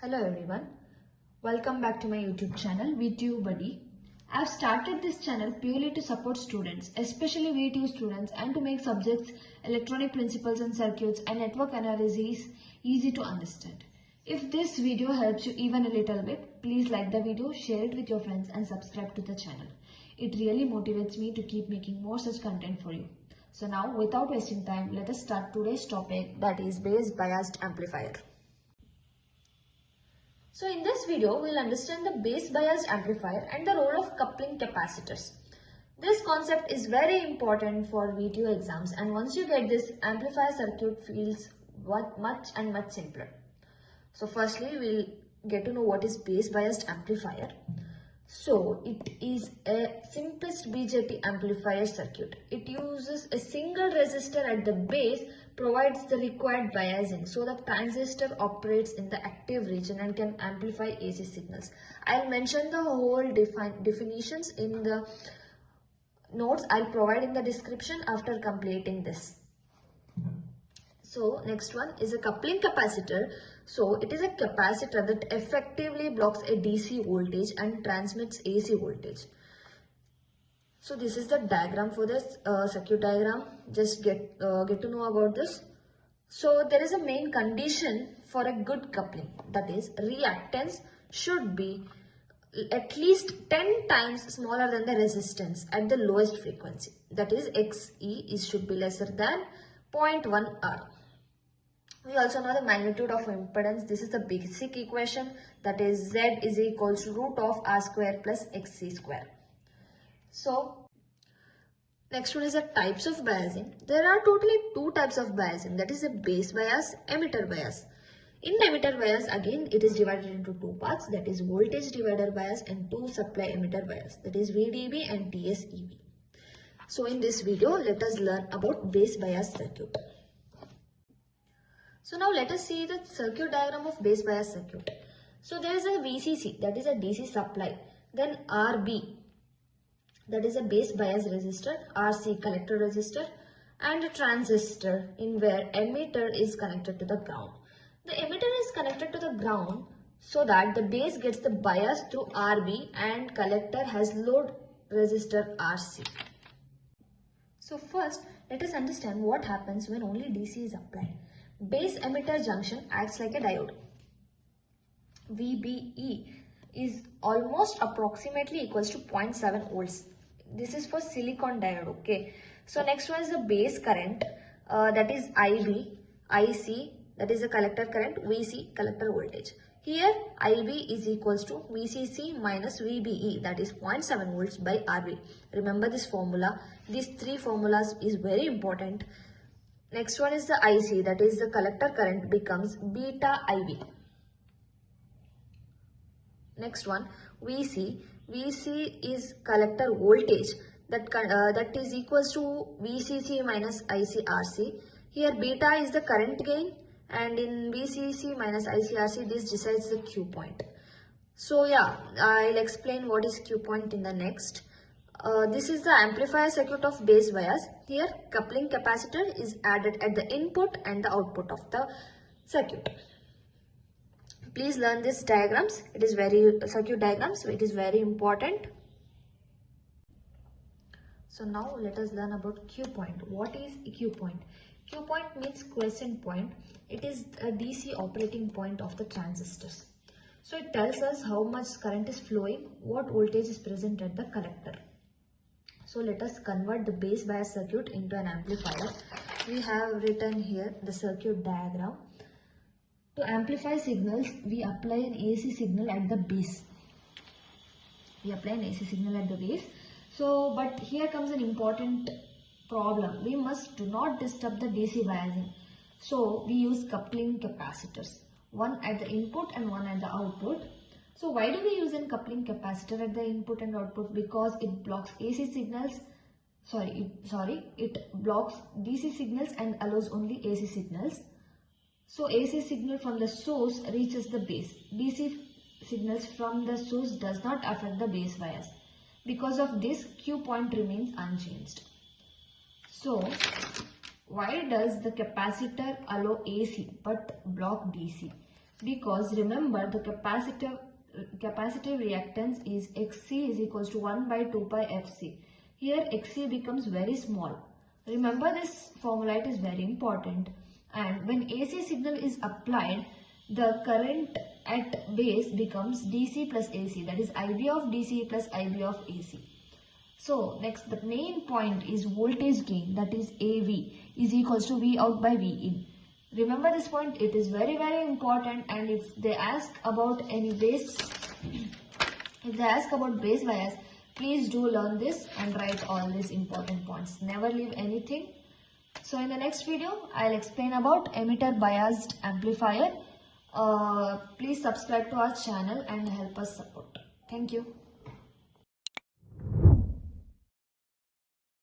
Hello everyone, welcome back to my YouTube channel VTU Buddy. I have started this channel purely to support students, especially VTU students, and to make subjects electronic principles and circuits and network analysis easy to understand. If this video helps you even a little bit, please like the video, share it with your friends and subscribe to the channel. It really motivates me to keep making more such content for you. So now, without wasting time, let us start today's topic, that is base biased amplifier. So in this video, we'll understand the base biased amplifier and the role of coupling capacitors. This concept is very important for VTU exams, and once you get this, amplifier circuit feels much simpler. So firstly, we'll get to know what is base biased amplifier. So it is a simplest BJT amplifier circuit. It uses a single resistor at the base, provides the required biasing, so the transistor operates in the active region and can amplify AC signals. I'll mention the whole definitions in the notes I'll provide in the description after completing this. So next one is a coupling capacitor. So it is a capacitor that effectively blocks a DC voltage and transmits AC voltage. So this is the diagram for this circuit diagram. Just get to know about this. So there is a main condition for a good coupling, that is reactance should be at least 10 times smaller than the resistance at the lowest frequency. That is XE should be lesser than 0.1 R. We also know the magnitude of impedance. This is the basic equation, that is Z is equals to root of R square plus XC square. So next one is the types of biasing. There are totally two types of biasing, that is a base bias, emitter bias. In emitter bias, again it is divided into two parts, that is voltage divider bias and two supply emitter bias, that is VDB and TSEB. So in this video, let us learn about base bias circuit. So now let us see the circuit diagram of base bias circuit. So there is a VCC, that is a DC supply, then RB, that is a base bias resistor, RC collector resistor, and a transistor in where emitter is connected to the ground. The emitter is connected to the ground so that the base gets the bias through RB and collector has load resistor RC. So first, let us understand what happens when only DC is applied. Base emitter junction acts like a diode. VBE is almost approximately equals to 0.7 volts. This is for silicon diode, okay. So next one is the base current, that is IB, IC, that is the collector current, VC, collector voltage. Here IB is equals to VCC minus VBE, that is 0.7 volts by RB. Remember this formula. These three formulas is very important. Next one is the IC, that is the collector current becomes beta IB. Next one, VC. VC is collector voltage that is equals to VCC minus ICRC. Here beta is the current gain, and in VCC minus ICRC this decides the Q point. So yeah, I'll explain what is Q point in the next. This is the amplifier circuit of base bias. Here coupling capacitor is added at the input and the output of the circuit. Please learn these diagrams. It is circuit diagrams, so it is very important. So now let us learn about Q point. What is Q point? Q point means quiescent point. It is a DC operating point of the transistors. So it tells us how much current is flowing, what voltage is present at the collector. So let us convert the base bias circuit into an amplifier. We have written here the circuit diagram. To amplify signals, we apply an AC signal at the base. So, but here comes an important problem. We do not disturb the DC biasing. So we use coupling capacitors, one at the input and one at the output. So why do we use a coupling capacitor at the input and output? Because it blocks AC signals, it blocks DC signals and allows only AC signals. So AC signal from the source reaches the base. DC signals from the source does not affect the base bias. Because of this, Q point remains unchanged. So why does the capacitor allow AC but block DC? because remember the capacitive reactance is Xc is equals to 1 by 2 pi Fc. Here Xc becomes very small. Remember this formula, it is very important. And when AC signal is applied, the current at base becomes DC plus AC, that is IB of DC plus IB of AC. So next, the main point is voltage gain, that is AV is equals to V out by V in. Remember this point, it is very important, and if they ask about any base, if they ask about base bias, please do learn this and write all these important points. Never leave anything. So in the next video, I'll explain about emitter biased amplifier. Please subscribe to our channel and help us support. Thank you.